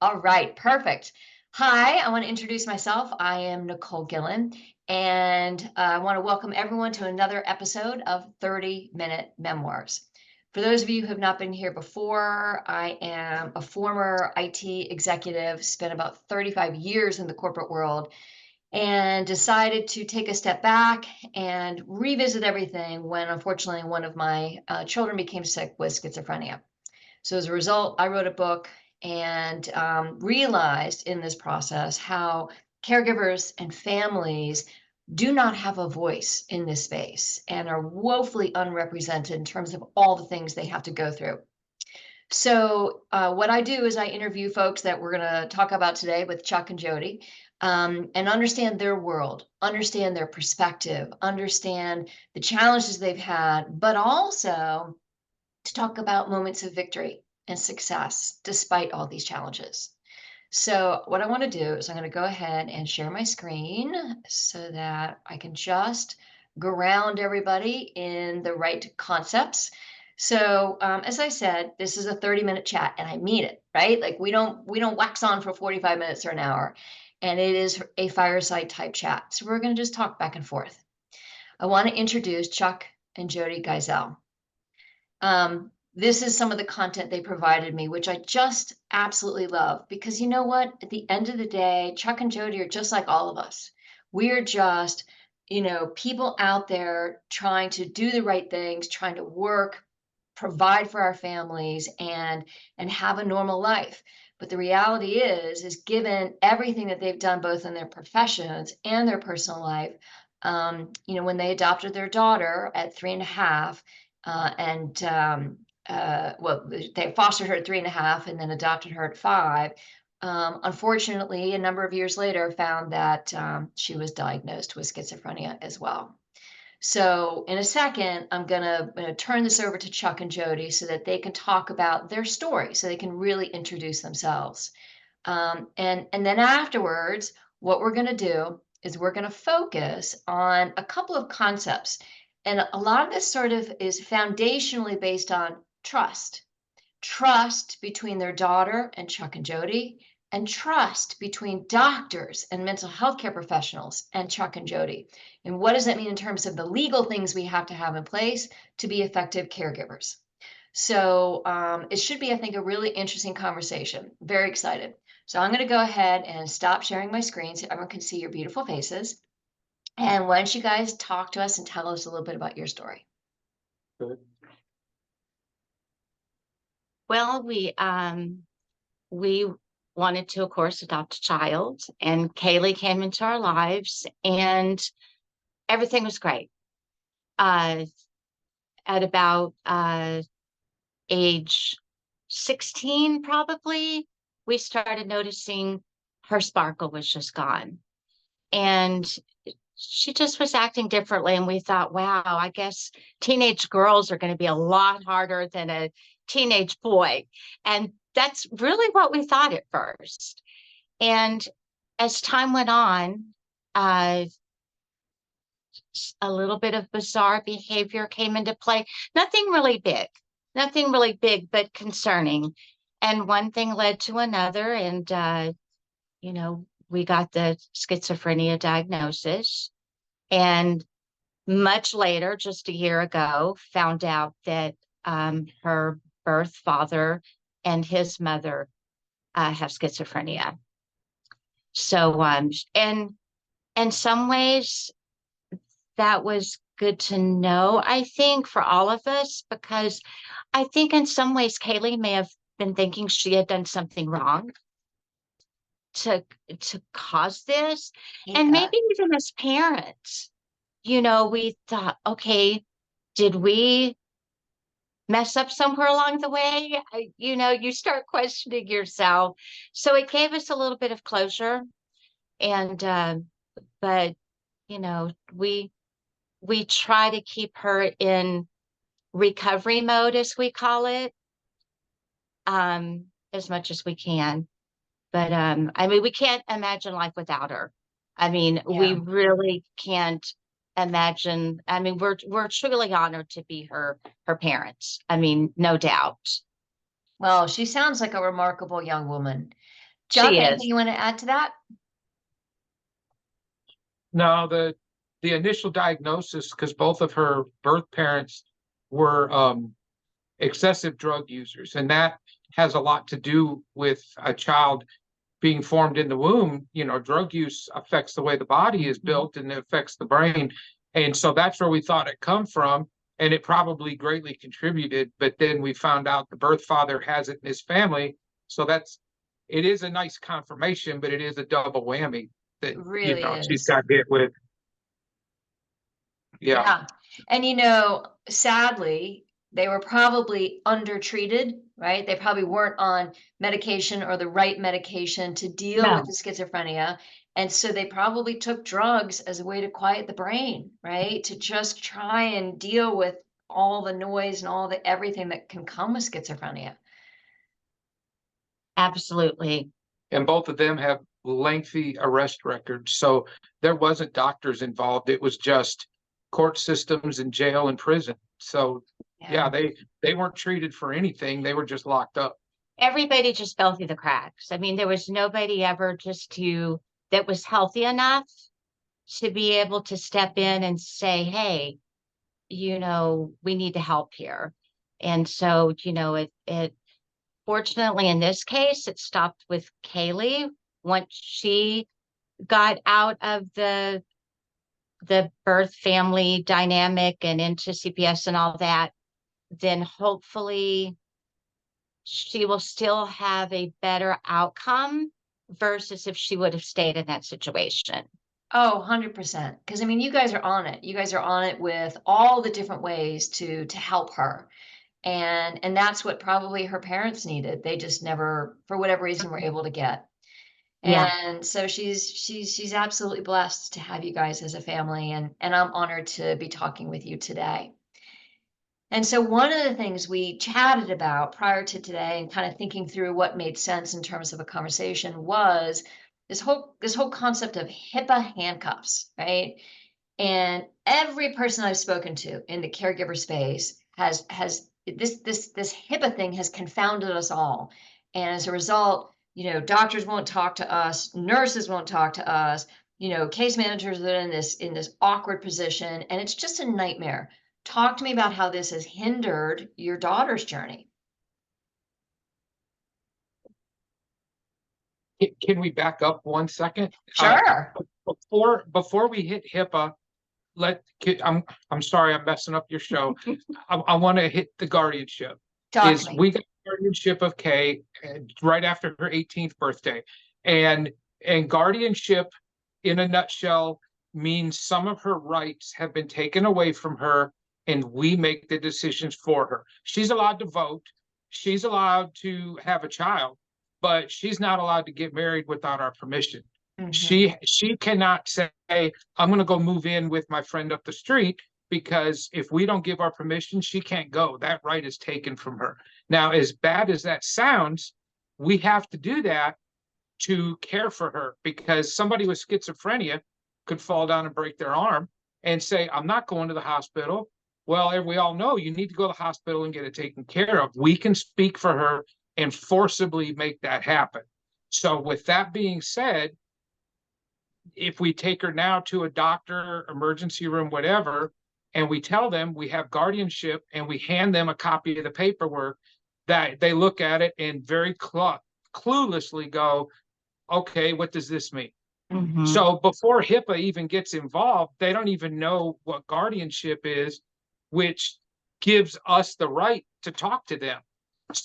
All right, perfect. Hi, I want to introduce myself. I am Nicole Gillen, and I want to welcome everyone to another episode of 30-Minute Memoirs. For those of you who have not been here before, I am a former IT executive, spent about 35 years in the corporate world, and decided to take a step back and revisit everything when, unfortunately, one of my children became sick with schizophrenia. So as a result, I wrote a book and realized in this process how caregivers and families do not have a voice in this space and are woefully unrepresented in terms of all the things they have to go through. So what I do is I interview folks that we're going to talk about today with Chuck and Jody, and understand their world, understand their perspective, understand the challenges they've had, but also to talk about moments of victory and success despite all these challenges. So what I want to do is I'm going to go ahead and share my screen so that I can just ground everybody in the right concepts. So as I said, this is a 30-minute chat, and I mean it, right? Like we don't wax on for 45 minutes or an hour, and it is a fireside type chat. So we're going to just talk back and forth. I want to introduce Chuck and Jody Geisel. This is some of the content they provided me, which I just absolutely love, because you know what? At the end of the day, Chuck and Jody are just like all of us. We're just, people out there trying to do the right things, trying to work, provide for our families, and have a normal life. But the reality is given everything that they've done, both in their professions and their personal life, when they adopted their daughter at 3.5, and well, they fostered her at 3.5 and then adopted her at 5. Unfortunately, a number of years later, found that she was diagnosed with schizophrenia as well. So in a second, I'm gonna turn this over to Chuck and Jody so that they can talk about their story, so they can really introduce themselves. And then afterwards, what we're gonna do is we're gonna focus on a couple of concepts. And a lot of this sort of is foundationally based on trust between their daughter and Chuck and Jody, and trust between doctors and mental health care professionals and Chuck and Jody. And what does that mean in terms of the legal things we have to have in place to be effective caregivers? So it should be, I think, a really interesting conversation. Very excited. So I'm going to go ahead and stop sharing my screen so everyone can see your beautiful faces. And why don't you guys talk to us and tell us a little bit about your story? Good. Well, we wanted to, of course, adopt a child, and Kaylee came into our lives, and everything was great. At about age 16, probably, we started noticing her sparkle was just gone, and she just was acting differently. And we thought, wow, I guess teenage girls are going to be a lot harder than a teenage boy. And that's really what we thought at first. And as time went on, a little bit of bizarre behavior came into play. Nothing really big, but concerning. And one thing led to another. And, we got the schizophrenia diagnosis. And much later, just a year ago, found out that her birth father and his mother have schizophrenia. So, and in some ways, that was good to know, I think, for all of us, because I think in some ways, Kaylee may have been thinking she had done something wrong to cause this. Yeah. And maybe even as parents, we thought, okay, did we mess up somewhere along the way? You start questioning yourself. So it gave us a little bit of closure. And, but, we try to keep her in recovery mode, as we call it, as much as we can. But, we can't imagine life without her. We really can't imagine. We're truly honored to be her parents. No doubt. Well, she sounds like a remarkable young woman. Chuck, She anything is. you want to add to that? No, the initial diagnosis, because both of her birth parents were excessive drug users, and that has a lot to do with a child being formed in the womb. You know, drug use affects the way the body is built and it affects the brain. And so that's where we thought it come from. And it probably greatly contributed. But then we found out the birth father has it in his family. So it is a nice confirmation, but it is a double whammy that, It really she's is. got hit with. Yeah. Yeah. And sadly, they were probably undertreated, right? They probably weren't on medication or the right medication to deal with No, the schizophrenia. And so they probably took drugs as a way to quiet the brain, right? To just try and deal with all the noise and all the everything that can come with schizophrenia. absolutely. And both of them have lengthy arrest records. So there wasn't doctors involved. It was just court systems and jail and prison. So yeah, they weren't treated for anything. They were just locked up. Everybody just fell through the cracks. I mean, there was nobody ever that was healthy enough to be able to step in and say, hey, we need to help here. And so, it fortunately in this case, it stopped with Kaylee once she got out of the birth family dynamic and into CPS and all that, then hopefully she will still have a better outcome versus if she would have stayed in that situation. Oh, 100%. Because you guys are on it. You guys are on it with all the different ways to help her. And that's what probably her parents needed. They just never, for whatever reason, were able to get. Yeah. And so she's absolutely blessed to have you guys as a family, and I'm honored to be talking with you today. And so one of the things we chatted about prior to today and kind of thinking through what made sense in terms of a conversation was this whole concept of HIPAA handcuffs, right? And every person I've spoken to in the caregiver space has this HIPAA thing has confounded us all. And as a result, doctors won't talk to us, nurses won't talk to us, case managers are in this awkward position, and it's just a nightmare. Talk to me about how this has hindered your daughter's journey. Can we back up 1 second? Sure. Before we hit HIPAA, I'm sorry, I'm messing up your show. I want to hit the guardianship. Talk to me. We got guardianship of Kay right after her 18th birthday, and guardianship, in a nutshell, means some of her rights have been taken away from her, and we make the decisions for her. She's allowed to vote. She's allowed to have a child, but she's not allowed to get married without our permission. Mhm. She cannot say, I'm going to go move in with my friend up the street, because if we don't give our permission, she can't go. That right is taken from her. Now, as bad as that sounds, we have to do that to care for her, because somebody with schizophrenia could fall down and break their arm and say, I'm not going to the hospital. Well, we all know you need to go to the hospital and get it taken care of. We can speak for her and forcibly make that happen. So with that being said, if we take her now to a doctor, emergency room, whatever, and we tell them we have guardianship and we hand them a copy of the paperwork, that they look at it and very cluelessly go, okay, what does this mean? Mhm. So before HIPAA even gets involved, they don't even know what guardianship is, which gives us the right to talk to them.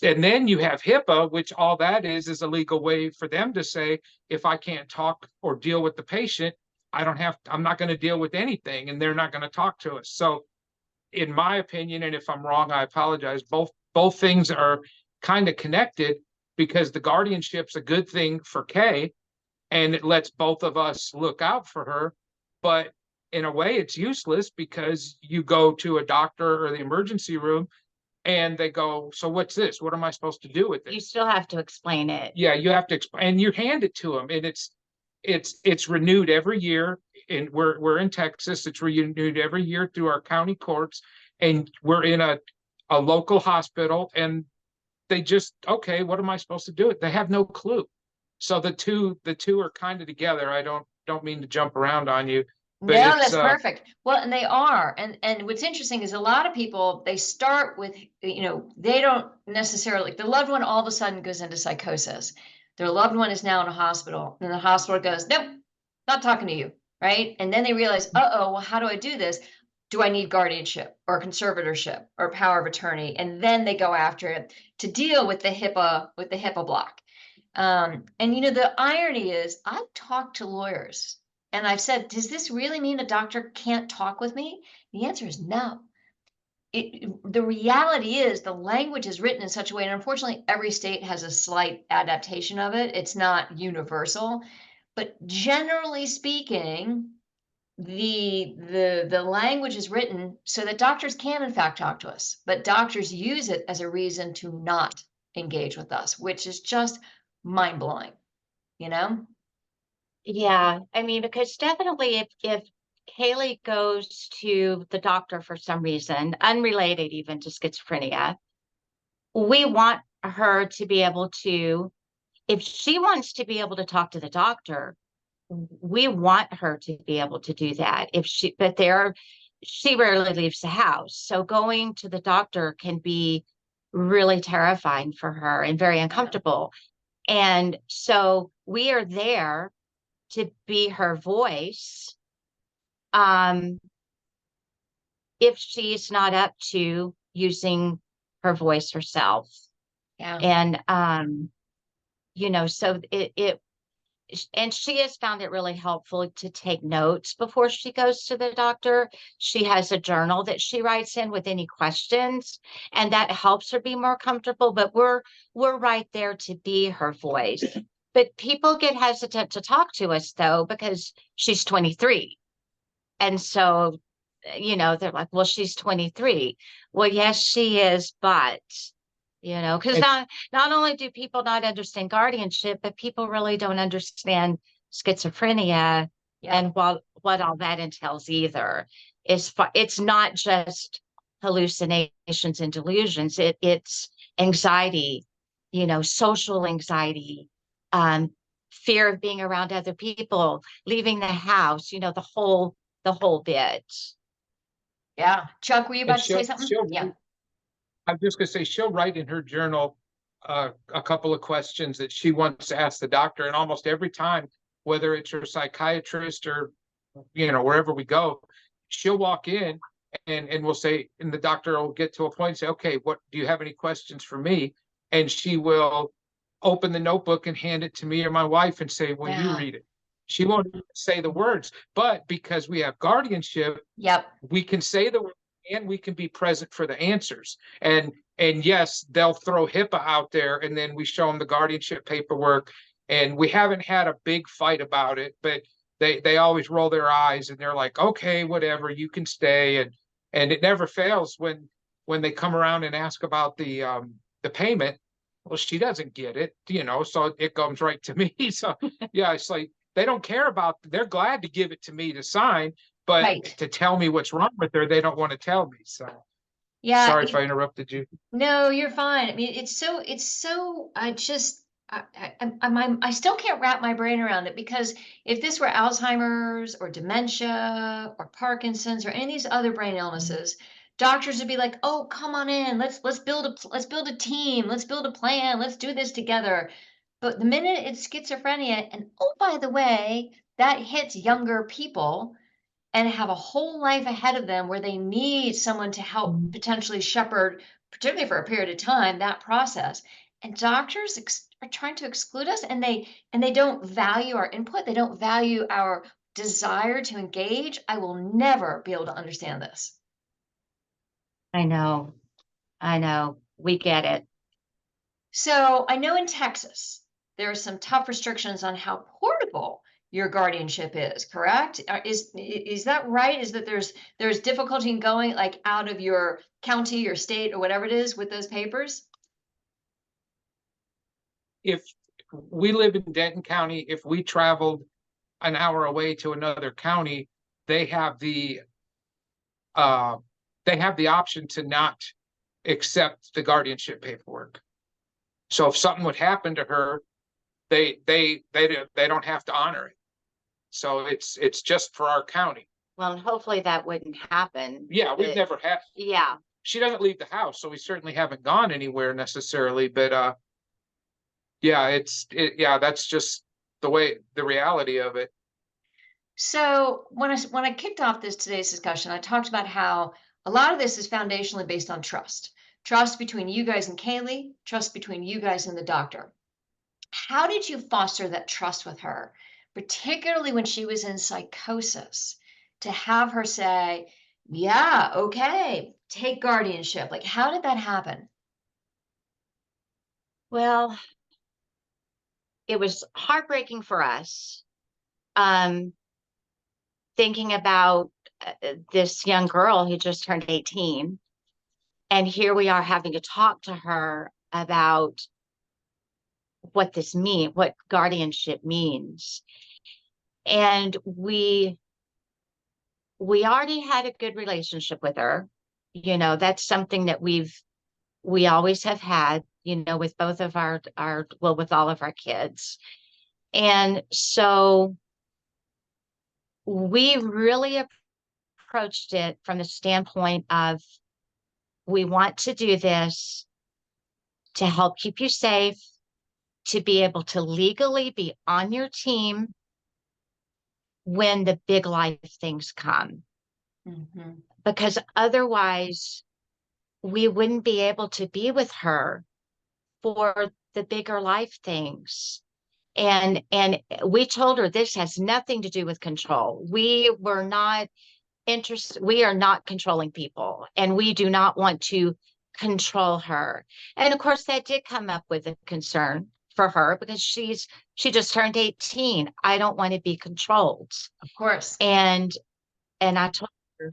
And then you have HIPAA, which all that is a legal way for them to say, if I can't talk or deal with the patient, I'm not going to deal with anything, and they're not going to talk to us. So in my opinion, and if I'm wrong, I apologize, both things are kind of connected, because the guardianship's a good thing for Kay, and it lets both of us look out for her. But in a way, it's useless, because you go to a doctor or the emergency room and they go, so what's this? What am I supposed to do with You it? still have to explain it. Yeah, you have to explain, and you hand it to them, and it's renewed every year. And we're in Texas. It's renewed every year through our county courts, and we're in a local hospital, and they just, okay, what am I supposed to do? They have no clue. So the two are kind of together. I don't mean to jump around on you, but No, it's that's perfect. Well, and they are. And what's interesting is a lot of people, they start with, they don't necessarily, the loved one all of a sudden goes into psychosis. Their loved one is now in a hospital, and the hospital goes, nope, not talking to you, right? And then they realize, uh-oh, well, how do I do this? Do I need guardianship or conservatorship or power of attorney? And then they go after it to deal with the HIPAA block. And the irony is, I've talked to lawyers and I've said, does this really mean a doctor can't talk with me? The answer is no. The reality is the language is written in such a way, and unfortunately, every state has a slight adaptation of it. It's not universal, but generally speaking, the language is written so that doctors can in fact talk to us, but doctors use it as a reason to not engage with us, which is just mind blowing, you know? Yeah, I mean, because definitely if Kaylee goes to the doctor for some reason, unrelated even to schizophrenia, we want her to be able to, if she wants to be able to talk to the doctor, we want her to be able to do that. She rarely leaves the house. So going to the doctor can be really terrifying for her and very uncomfortable. And so we are there to be her voice, if she's not up to using her voice herself. Yeah. And so and she has found it really helpful to take notes before she goes to the doctor. She has a journal that she writes in with any questions, and that helps her be more comfortable. But we're right there to be her voice. But people get hesitant to talk to us though, because she's 23. And so, they're like, well, she's 23. Well, yes, she is, but because not only do people not understand guardianship, but people really don't understand schizophrenia and what all that entails either. It's not just hallucinations and delusions. It's anxiety, social anxiety, fear of being around other people, leaving the house, the whole bit. Yeah. Chuck, were you and about to say something? Yeah. I'm just gonna say she'll write in her journal a couple of questions that she wants to ask the doctor, and almost every time, whether it's her psychiatrist or wherever we go, she'll walk in and we'll say, and the doctor will get to a point and say, okay, what do you have any questions for me? And she will open the notebook and hand it to me or my wife and say, well, you read it. She won't even say the words, but because we have guardianship, we can say the words and we can be present for the answers. And yes, they'll throw HIPAA out there, and then we show them the guardianship paperwork, and we haven't had a big fight about it, but they always roll their eyes and they're like, okay, whatever, you can stay. And it never fails when they come around and ask about the payment. Well, she doesn't get it, so it comes right to me. So yeah, it's like they don't care about, they're glad to give it to me to sign, but to tell me what's wrong with her, they don't want to tell me. So yeah, sorry if I interrupted you. No, you're fine. I mean, it's so I still can't wrap my brain around it, because if this were Alzheimer's or dementia or Parkinson's or any of these other brain illnesses, doctors would be like, "Oh, come on in. Let's build a team. Let's build a plan. Let's do this together." But the minute it's schizophrenia, and oh, by the way, that hits younger people and have a whole life ahead of them where they need someone to help potentially shepherd, particularly for a period of time, that process. And doctors are trying to exclude us, and they don't value our input. They don't value our desire to engage. I will never be able to understand this. I know. We get it. So I know in Texas, there are some tough restrictions on how portable your guardianship is, correct? Is that right? Is that there's difficulty in going like out of your county, your state, or whatever it is with those papers? If we live in Denton County, if we traveled an hour away to another county, they have the option to not accept the guardianship paperwork. So if something would happen to her, they don't have to honor it. So it's just for our county. Well, and hopefully that wouldn't happen. Yeah, we've never had. Yeah. She doesn't leave the house, so we certainly haven't gone anywhere necessarily. But yeah, yeah, that's just the reality of it. So when I kicked off today's discussion, I talked about how a lot of this is foundationally based on trust. Trust between you guys and Kaylee, trust between you guys and the doctor. How did you foster that trust with her, particularly when she was in psychosis, to have her say, yeah, okay, take guardianship? Like, how did that happen? Well, it was heartbreaking for us. Thinking about this young girl who just turned 18, and here we are having to talk to her about what guardianship means. And we already had a good relationship with her. That's something that we always have had, with both of with all of our kids. And so we really approached it from the standpoint of, we want to do this to help keep you safe, to be able to legally be on your team when the big life things come. Mm-hmm. Because otherwise we wouldn't be able to be with her for the bigger life things. And we told her this has nothing to do with control. We were not interested. We are not controlling people, and we do not want to control her. And of course, that did come up with a concern for her, because she just turned 18. I don't want to be controlled. Of course. And I told her,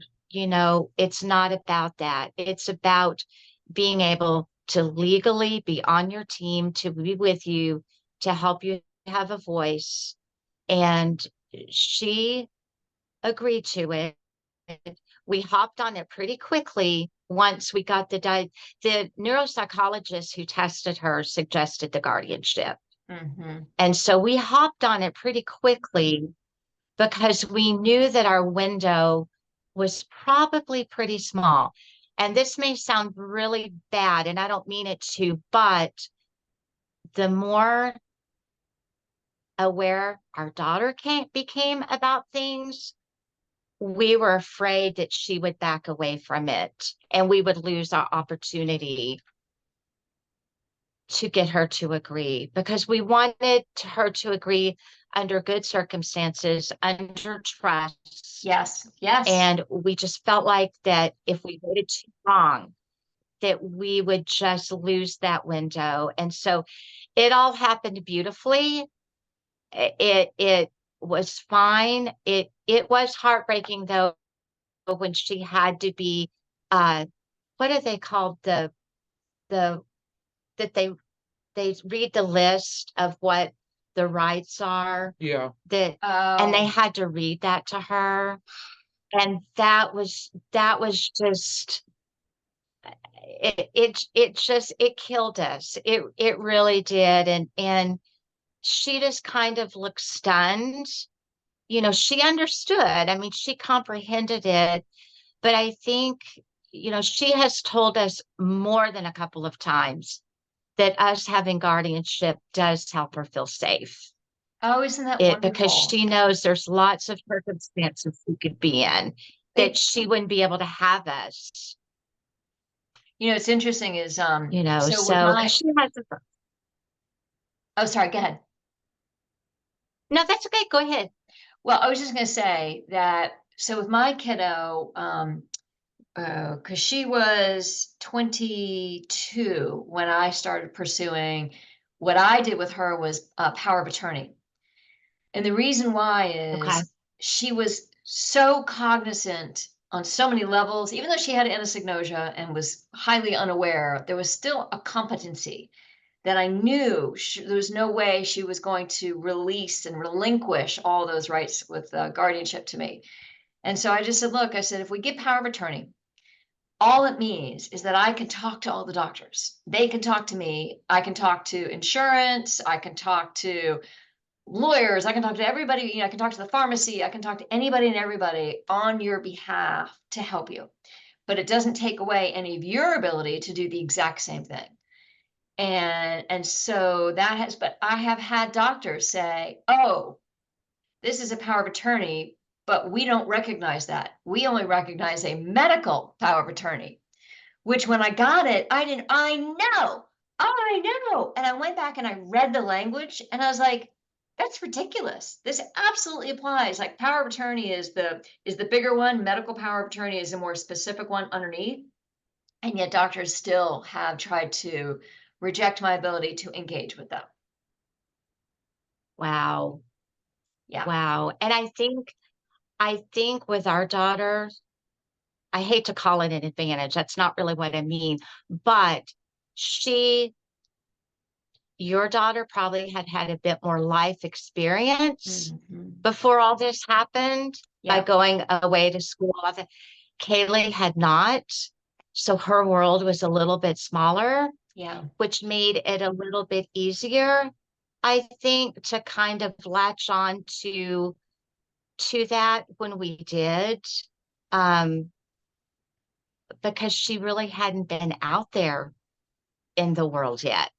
it's not about that. It's about being able to legally be on your team, to be with you, to help you have a voice. And she agreed to it. We hopped on it pretty quickly once we got the neuropsychologist who tested her suggested the guardianship. Mm-hmm. And so we hopped on it pretty quickly, because we knew that our window was probably pretty small. And this may sound really bad, and I don't mean it to, but the more aware our daughter became about things, we were afraid that she would back away from it, and we would lose our opportunity to get her to agree, because we wanted her to agree under good circumstances, under trust. Yes. Yes. And we just felt like that if we waited too long, that we would just lose that window. And so it all happened beautifully. It was fine. It was heartbreaking, though, when she had to be what are they called, that they read the list of what the rights are. Yeah. And they had to read that to her. And that was just, it killed us. It really did. And she just kind of looked stunned. She understood. I mean, she comprehended it, but I think, she has told us more than a couple of times that us having guardianship does help her feel safe. Oh, isn't that wonderful? Because she knows there's lots of circumstances we could be in that she wouldn't be able to have us. It's interesting is, so she has oh, sorry, go ahead. No, that's okay. Go ahead. Well, I was just going to say that, so with my kiddo, because she was 22 when I started pursuing, what I did with her was power of attorney. And the reason why is she was so cognizant on so many levels, even though she had anosognosia and was highly unaware, there was still a competency that I knew there was no way she was going to release and relinquish all those rights with guardianship to me. And so I just said, look, I said, if we get power of attorney, all it means is that I can talk to all the doctors. They can talk to me. I can talk to insurance. I can talk to lawyers. I can talk to everybody. You know, I can talk to the pharmacy. I can talk to anybody and everybody on your behalf to help you. But it doesn't take away any of your ability to do the exact same thing. And so that has, but I have had doctors say, oh, this is a power of attorney, but we don't recognize that. We only recognize a medical power of attorney, which when I got it, I know. And I went back and I read the language and I was like, that's ridiculous. This absolutely applies. Like power of attorney is the bigger one. Medical power of attorney is a more specific one underneath. And yet doctors still have tried to reject my ability to engage with them. Wow. Yeah. Wow. And I think with our daughter, I hate to call it an advantage. That's not really what I mean, but your daughter probably had a bit more life experience before all this happened by going away to school. Kaylee had not. So her world was a little bit smaller, which made it a little bit easier, I think, to kind of latch on to that when we did, because she really hadn't been out there in the world yet.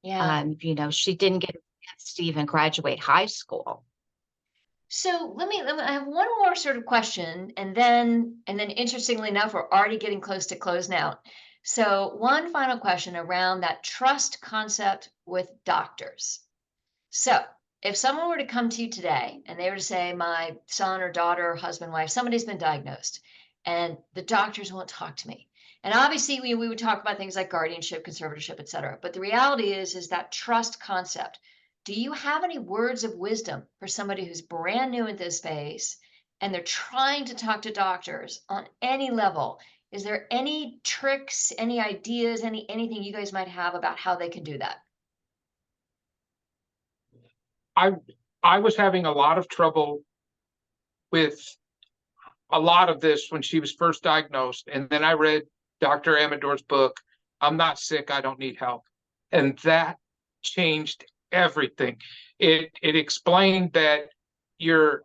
You know, she didn't get a chance to even graduate high school. So let me I have one more sort of question, and then interestingly enough, we're already getting close to close now. So one final question around that trust concept with doctors. So if someone were to come to you today and they were to say, my son or daughter, husband, wife, somebody's been diagnosed, and the doctors won't talk to me. And obviously we would talk about things like guardianship, conservatorship, et cetera. But the reality is that trust concept. Do you have any words of wisdom for somebody who's brand new in this space and they're trying to talk to doctors on any level? Is there any tricks, any ideas, anything you guys might have about how they can do that? I was having a lot of trouble with a lot of this when she was first diagnosed. And then I read Dr. Amador's book, I'm Not Sick, I Don't Need Help. And that changed everything. It explained that your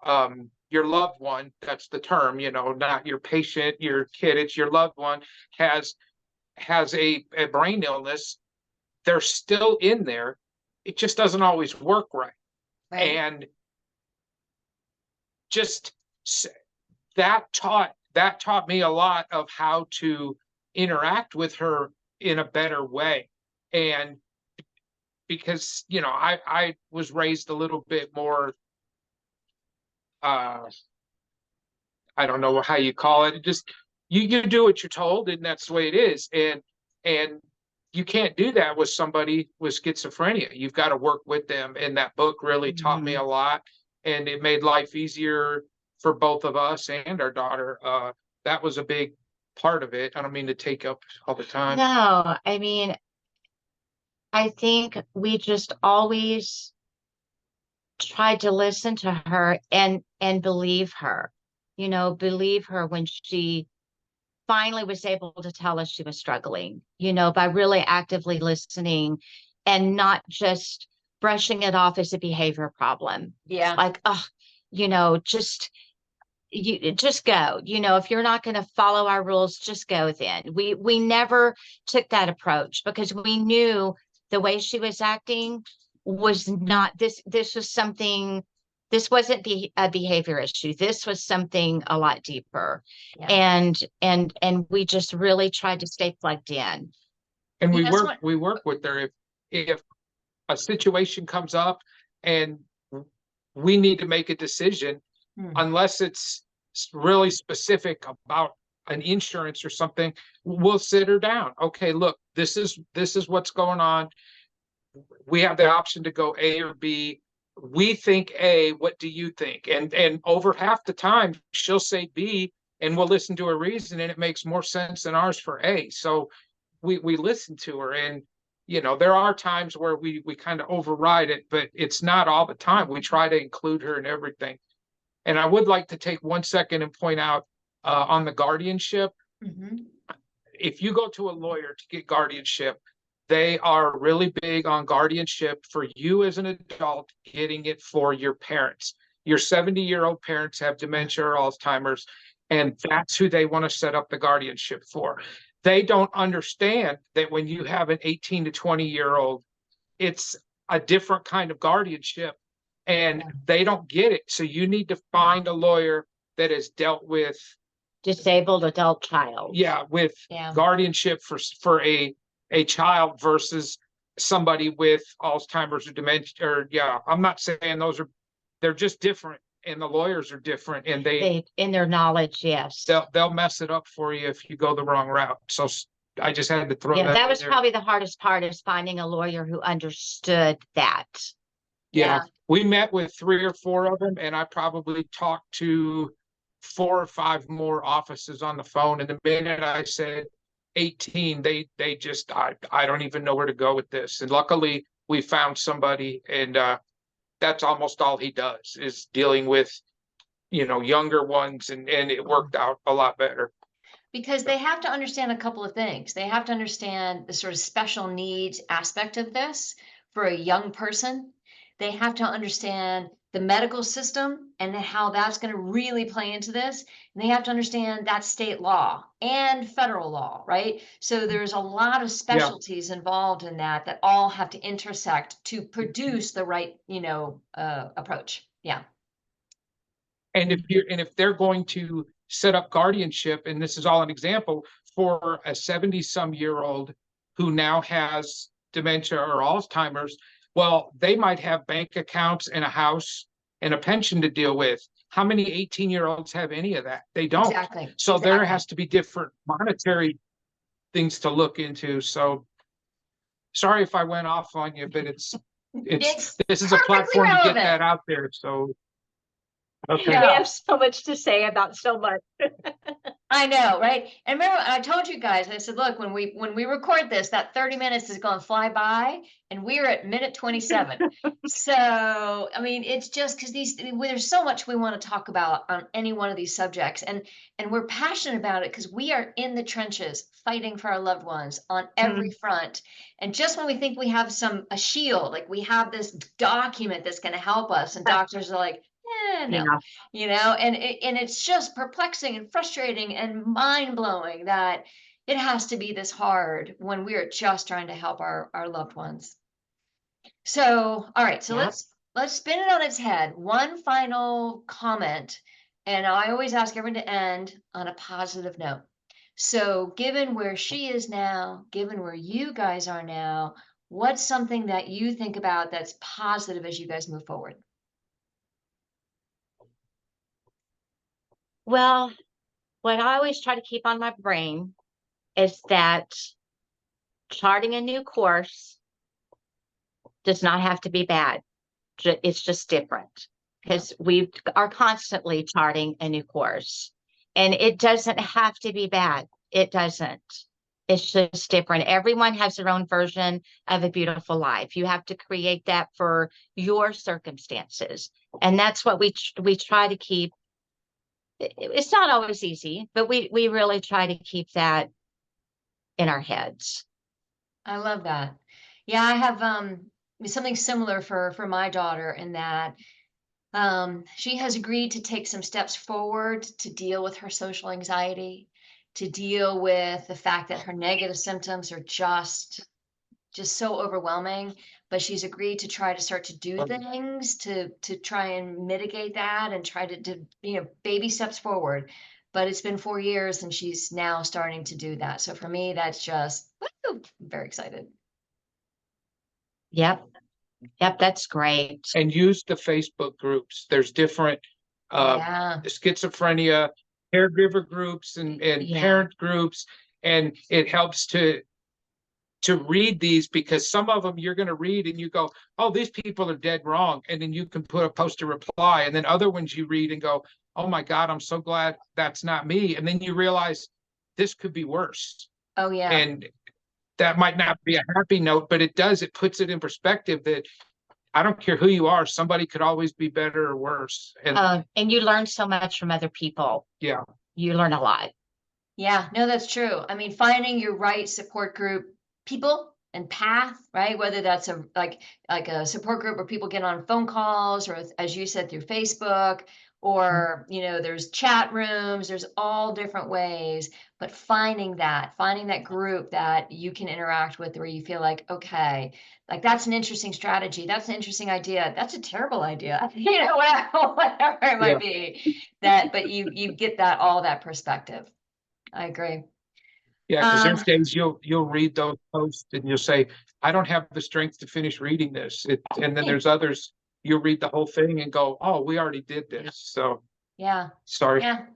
loved one, that's the term, you know, not your patient, your kid, it's your loved one, has a brain illness. They're still in there. It just doesn't always work right. And just that taught me a lot of how to interact with her in a better way. And because, you know, I was raised a little bit more, I don't know how you call it. Just you do what you're told, and that's the way it is. And you can't do that with somebody with schizophrenia. You've got to work with them. And that book really taught me a lot, and it made life easier for both of us and our daughter. That was a big part of it. I don't mean to take up all the time. No, I mean, I think we just always tried to listen to her and believe her, you know, believe her when she finally was able to tell us she was struggling, you know, by really actively listening and not just brushing it off as a behavior problem. Like, oh, you know, just go, you know, if you're not going to follow our rules, just go then. We never took that approach because we knew the way she was acting was not this was something. This wasn't a behavior issue. This was something a lot deeper. And we just really tried to stay plugged in. And we work with her if a situation comes up and we need to make a decision, unless it's really specific about an insurance or something, we'll sit her down. Okay, look, this is what's going on. We have the option to go A or B. We think A, what do you think? And over half the time she'll say B, and we'll listen to her reason, and it makes more sense than ours for A. So we listen to her. And you know, there are times where we kind of override it, but it's not all the time. We try to include her in everything. And I would like to take 1 second and point out on the guardianship, if you go to a lawyer to get guardianship, they are really big on guardianship for you as an adult, getting it for your parents. Your 70-year-old parents have dementia or Alzheimer's, and that's who they want to set up the guardianship for. They don't understand that when you have an 18 to 20-year-old, it's a different kind of guardianship, and they don't get it. So you need to find a lawyer that has dealt with Disabled adult child. with guardianship for a child versus somebody with Alzheimer's or dementia. Or I'm not saying they're just different, and the lawyers are different, and they in their knowledge. Yes, they'll mess it up for you if you go the wrong route. So I just had to throw that was there. probably the hardest part, is finding a lawyer who understood that. We met with 3 or 4 of them, and I probably talked to 4 or 5 more offices on the phone. And the minute I said 18, they just, I don't even know where to go with this. And luckily we found somebody, and that's almost all he does, is dealing with, younger ones, and it worked out a lot better. Because they have to understand a couple of things. They have to understand the sort of special needs aspect of this for a young person. They have to understand the medical system and how that's going to really play into this. And they have to understand that state law and federal law, right? So there's a lot of specialties involved in that all have to intersect to produce the right, approach. Yeah. And if they're going to set up guardianship, and this is all an example for a 70-some-year-old who now has dementia or Alzheimer's, well, they might have bank accounts and a house and a pension to deal with. How many 18-year-olds have any of that? They don't. Exactly. So there has to be different monetary things to look into. So sorry if I went off on you, but this is a platform to get that out there. So we have so much to say about so much. I know, right? And remember, I told you guys, I said, look, when we record this, that 30 minutes is going to fly by, and we're at minute 27. So, I mean, it's just because there's so much we want to talk about on any one of these subjects, and we're passionate about it because we are in the trenches fighting for our loved ones on every front. And just when we think we have a shield, like we have this document that's going to help us, and doctors are like, no, and it's just perplexing and frustrating and mind-blowing that it has to be this hard when we're just trying to help our loved ones. So, all right, so let's spin it on its head. One final comment, and I always ask everyone to end on a positive note. So, given where she is now, given where you guys are now, what's something that you think about that's positive as you guys move forward? Well, what I always try to keep on my brain is that charting a new course does not have to be bad. It's just different, because we are constantly charting a new course, and it doesn't have to be bad. It doesn't. It's just different. Everyone has their own version of a beautiful life. You have to create that for your circumstances. And that's what we try to keep. It's not always easy, but we really try to keep that in our heads. I love that. Yeah, I have something similar for my daughter, in that she has agreed to take some steps forward to deal with her social anxiety, to deal with the fact that her negative symptoms are just so overwhelming, but she's agreed to try to start to do things to try and mitigate that, and try to baby steps forward. But it's been 4 years, and she's now starting to do that. So for me, that's just, woo, I'm very excited. Yep, that's great. And use the Facebook groups. There's different schizophrenia caregiver groups and parent groups, and it helps to read these, because some of them you're going to read and you go, oh, these people are dead wrong, and then you can post a reply, and then other ones you read and go, oh my God, I'm so glad that's not me, and then you realize this could be worse. Oh yeah. And that might not be a happy note, but it puts it in perspective that I don't care who you are, somebody could always be better or worse. And you learn so much from other people. Yeah, you learn a lot. Yeah, no, that's true. I mean, finding your right support group people and path, right? Whether that's a like a support group where people get on phone calls or as you said through Facebook or there's chat rooms, there's all different ways, but finding that group that you can interact with where you feel like, okay, like that's an interesting strategy. That's an interesting idea. That's a terrible idea. Whatever it Yeah. might be. But you get all that perspective. I agree. Yeah, because there's days you'll read those posts and you'll say, I don't have the strength to finish reading this. And then there's others, you'll read the whole thing and go, oh, we already did this. So Yeah. sorry. Yeah.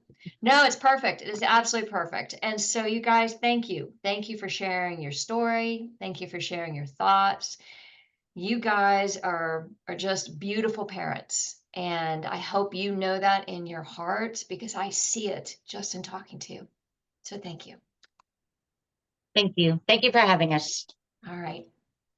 No, it's perfect. It is absolutely perfect. And so you guys, thank you. Thank you for sharing your story. Thank you for sharing your thoughts. You guys are just beautiful parents. And I hope you know that in your heart because I see it just in talking to you. So thank you. Thank you. Thank you for having us. All right.